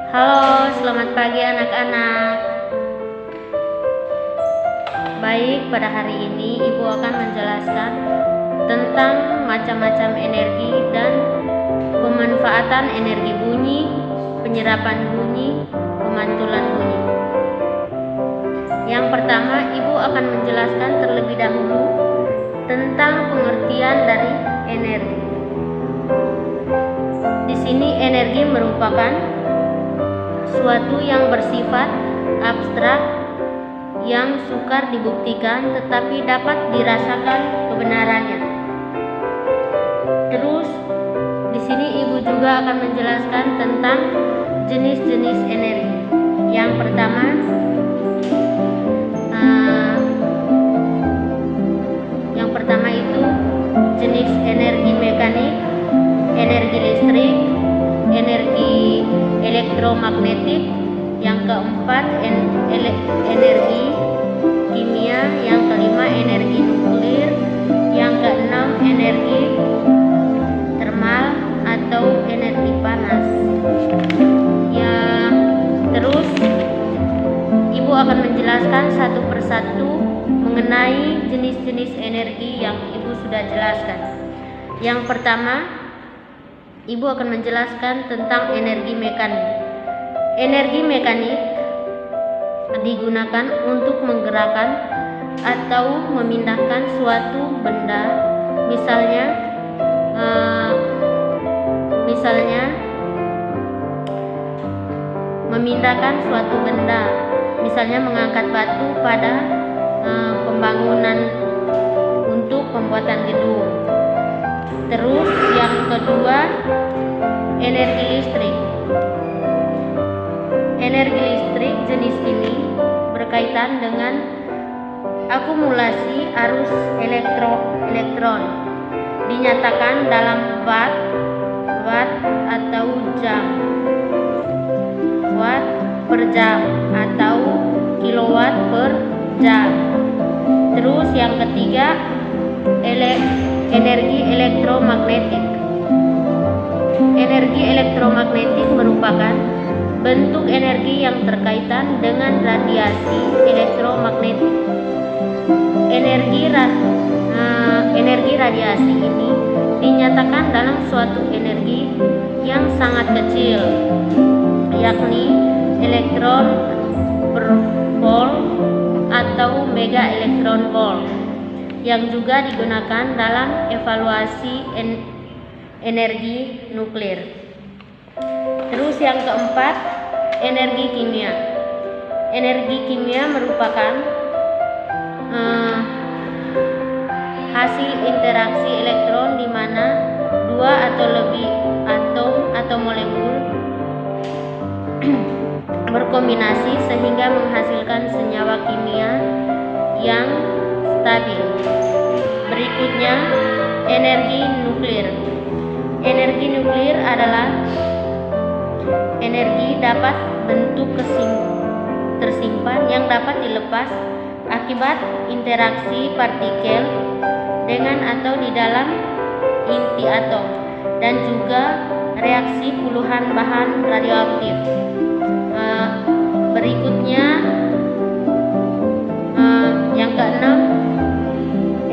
Halo, selamat pagi anak-anak. Baik, pada hari ini Ibu akan menjelaskan tentang macam-macam energi dan pemanfaatan energi bunyi, penyerapan bunyi, pemantulan bunyi. Yang pertama, Ibu akan menjelaskan terlebih dahulu tentang pengertian dari energi. Di sini energi merupakan suatu yang bersifat abstrak yang sukar dibuktikan tetapi dapat dirasakan kebenarannya. Terus di sini Ibu juga akan menjelaskan tentang jenis-jenis energi. Yang pertama, itu jenis energi mekanik, energi listrik, energi elektromagnetik. Yang keempat, energi kimia. Yang kelima, energi nuklir. Yang keenam, energi termal atau energi panas. Ya, terus Ibu akan menjelaskan satu persatu mengenai jenis-jenis energi yang Ibu sudah jelaskan. Yang pertama, Ibu akan menjelaskan tentang energi mekanik. Energi mekanik digunakan untuk menggerakkan atau memindahkan suatu benda, misalnya memindahkan suatu benda, misalnya mengangkat batu pada pembangunan untuk pembuatan gedung. Terus yang kedua, energi listrik. Energi listrik jenis ini berkaitan dengan akumulasi arus elektron. Dinyatakan dalam watt atau jam, watt per jam atau kilowatt per jam. Terus yang ketiga, energi elektromagnetik. Energi elektromagnetik merupakan bentuk energi yang berkaitan dengan radiasi elektromagnetik. Energi radiasi ini dinyatakan dalam suatu energi yang sangat kecil, yakni elektron per volt atau mega elektron volt, yang juga digunakan dalam evaluasi energi nuklir. Terus yang keempat, energi kimia. Energi kimia merupakan hasil interaksi elektron di mana dua atau lebih atom atau molekul berkombinasi sehingga menghasilkan senyawa kimia yang stabil. Berikutnya, energi nuklir. Energi nuklir adalah energi dapat bentuk tersimpan yang dapat dilepas akibat interaksi partikel dengan atau di dalam inti atom, dan juga reaksi puluhan bahan radioaktif. Berikutnya, yang keenam,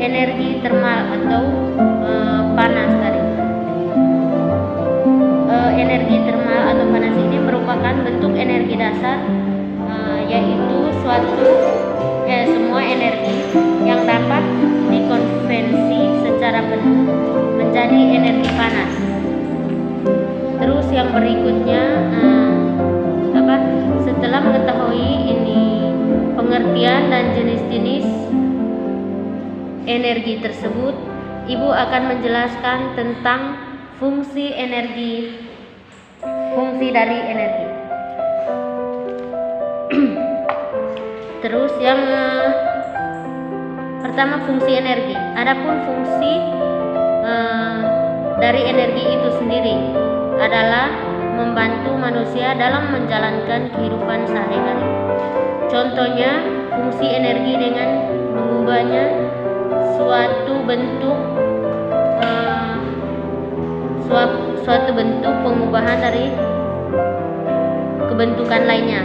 energi termal atau panas tadi. Energi termal atau panas ini merupakan bentuk energi dasar, yaitu semua energi yang dapat dikonversi secara penuh menjadi energi panas. Terus yang berikutnya, setelah mengetahui ini pengertian dan jenis-jenis energi tersebut, Ibu akan menjelaskan tentang fungsi dari energi. Terus yang pertama, fungsi energi. Adapun fungsi dari energi itu sendiri adalah membantu manusia dalam menjalankan kehidupan sehari-hari. Contohnya, fungsi energi dengan mengubahnya suatu bentuk suatu bentuk pengubahan dari pembentukan lainnya,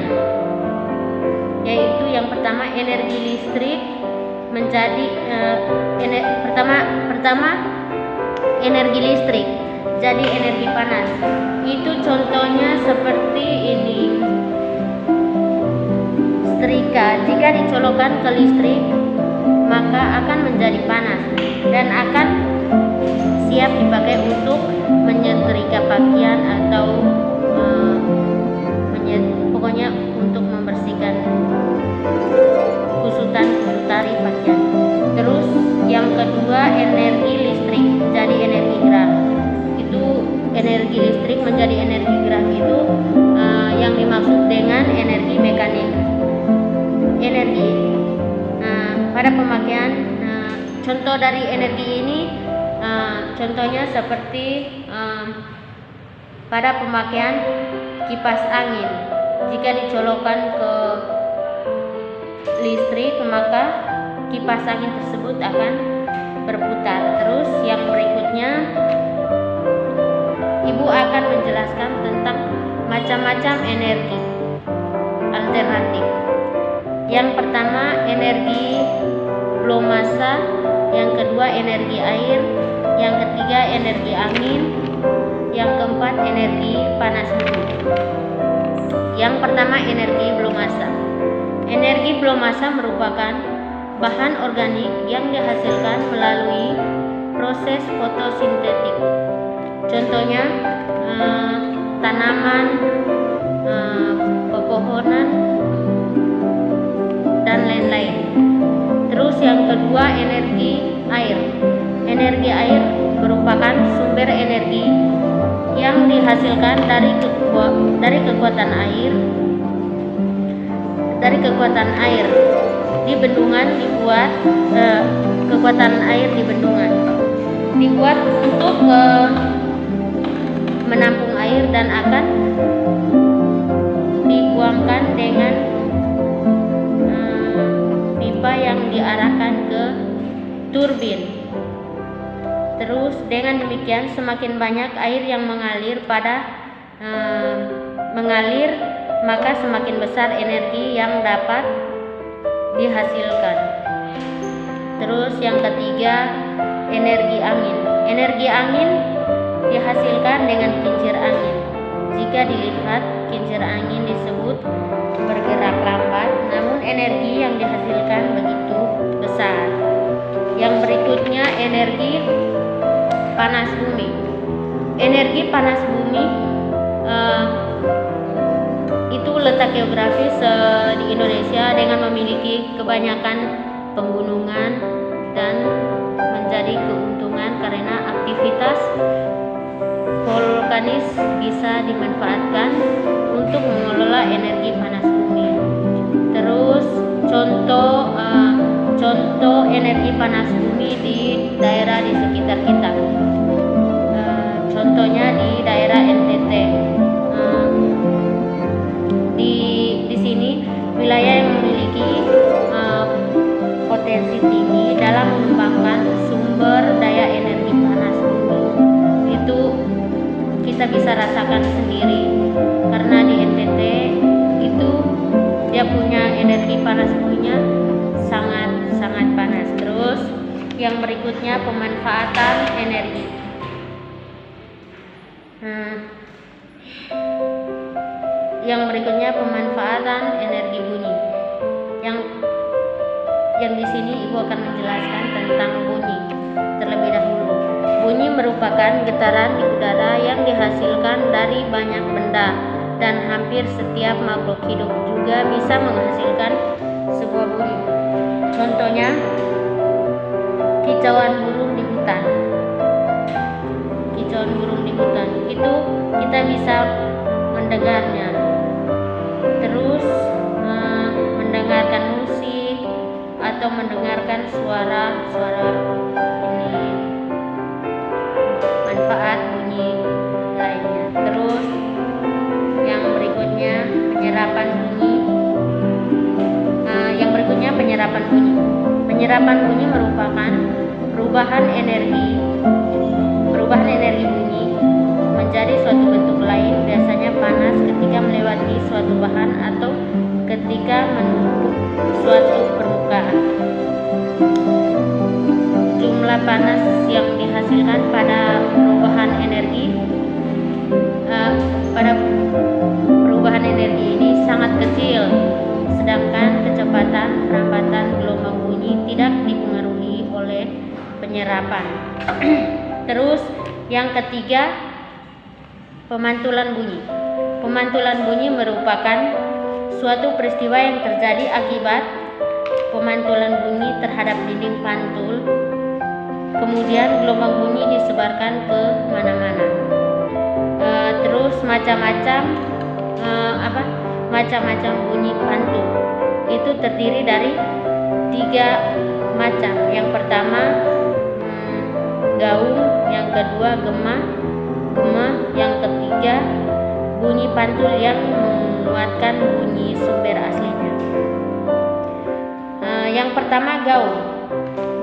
yaitu yang pertama energi listrik menjadi pertama energi listrik jadi energi panas. Itu contohnya seperti ini. Setrika jika dicolokkan ke listrik maka akan menjadi panas dan akan siap dipakai untuk menyetrika pakaian atau pokoknya untuk membersihkan kusutan-kusutari pakaian. Terus yang kedua energi listrik jadi energi gerak. Itu energi listrik menjadi energi gerak itu yang dimaksud dengan energi mekanik. Energi pada pemakaian contoh dari energi ini contohnya seperti pada pemakaian kipas angin. Jika dicolokkan ke listrik maka kipas angin tersebut akan berputar. Terus yang berikutnya Ibu akan menjelaskan tentang macam-macam energi alternatif. Yang pertama energi biomasa, yang kedua energi air, yang ketiga energi angin, yang keempat energi panas bumi. Yang pertama energi biomasa. Energi biomasa merupakan bahan organik yang dihasilkan melalui proses fotosintetik. Contohnya tanaman, pepohonan, dan lain-lain. Terus yang kedua energi air. Energi air merupakan sumber energi yang dihasilkan dari kekuatan air di bendungan kekuatan air di bendungan dibuat untuk menampung air dan akan dibuangkan dengan pipa yang diarahkan ke turbin. Terus dengan demikian semakin banyak air yang mengalir maka semakin besar energi yang dapat dihasilkan. Terus yang ketiga energi angin. Energi angin dihasilkan dengan kincir angin. Jika dilihat kincir angin disebut bergerak lambat, namun energi yang dihasilkan begitu besar. Yang berikutnya energi panas bumi. Energi panas bumi itu letak geografis di Indonesia dengan memiliki kebanyakan pegunungan dan menjadi keuntungan karena aktivitas vulkanis bisa dimanfaatkan untuk mengelola energi panas bumi. Terus contoh energi panas bumi di daerah di sekitar kita. Contohnya di daerah NTT. Di sini wilayah yang memiliki potensi tinggi dalam mengembangkan sumber daya energi panas bumi. Itu kita bisa rasakan sendiri karena di NTT itu dia punya energi panas buminya sangat panas. Terus yang berikutnya pemanfaatan energi. Yang berikutnya pemanfaatan energi bunyi. Yang di sini Ibu akan menjelaskan tentang bunyi terlebih dahulu. Bunyi merupakan getaran di udara yang dihasilkan dari banyak benda dan hampir setiap makhluk hidup juga bisa menghasilkan sebuah bunyi. Contohnya kicauan burung di hutan. Kicauan burung di hutan itu kita bisa mendengarnya. Terus mendengarkan musik atau mendengarkan suara ini manfaat bunyi lainnya. Terus yang berikutnya penyerapan bunyi. Penyerapan bunyi merupakan perubahan energi bunyi menjadi suatu bentuk lain, biasanya panas ketika melewati suatu dihasilkan pada perubahan energi ini sangat kecil, sedangkan kecepatan perambatan gelombang bunyi tidak dipengaruhi oleh penyerapan. Terus yang ketiga, pemantulan bunyi. Pemantulan bunyi merupakan suatu peristiwa yang terjadi akibat pemantulan bunyi terhadap dinding pantul. Kemudian gelombang bunyi disebarkan ke mana-mana. Terus macam-macam bunyi pantul itu terdiri dari 3 macam. Yang pertama gaung, yang kedua gema, yang ketiga bunyi pantul yang menguatkan bunyi sumber aslinya. Yang pertama gaung.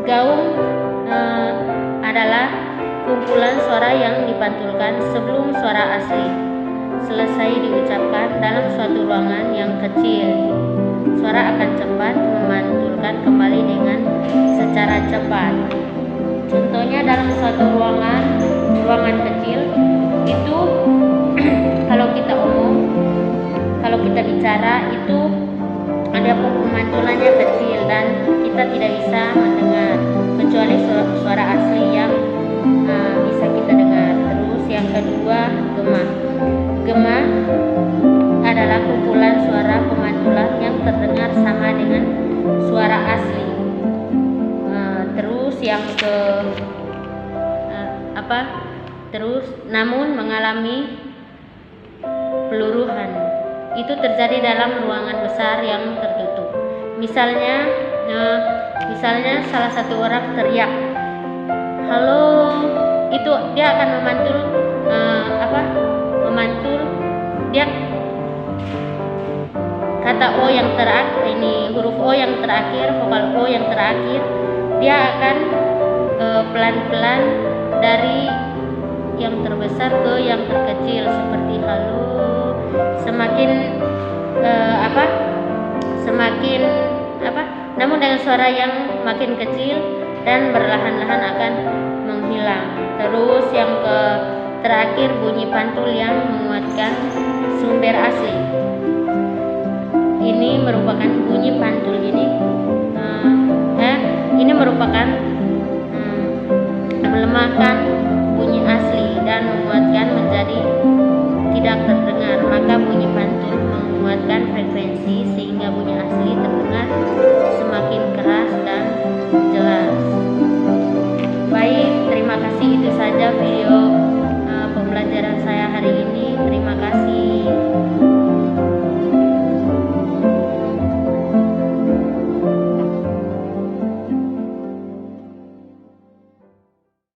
Gaung adalah kumpulan suara yang dipantulkan sebelum suara asli selesai diucapkan dalam suatu ruangan yang kecil. Suara akan cepat memantulkan kembali dengan secara cepat. Contohnya dalam suatu ruangan kecil itu kalau kita bicara itu ada pemantulannya kecil dan kita tidak bisa mendengar kecuali suara asli yang bisa kita dengar. Terus yang kedua gema. Gema adalah kumpulan suara pemantulan yang terdengar sama dengan suara asli. Terus yang namun mengalami peluruhan. Itu terjadi dalam ruangan besar yang tertutup. Misalnya salah satu orang teriak, "Halo," itu dia akan memantul dia kata O yang terakhir, ini huruf O yang terakhir, vokal O yang terakhir, dia akan pelan-pelan dari yang terbesar ke yang terkecil seperti halo. Namun dengan suara yang makin kecil dan berlahan-lahan akan menghilang. Terus yang terakhir bunyi pantul yang menguatkan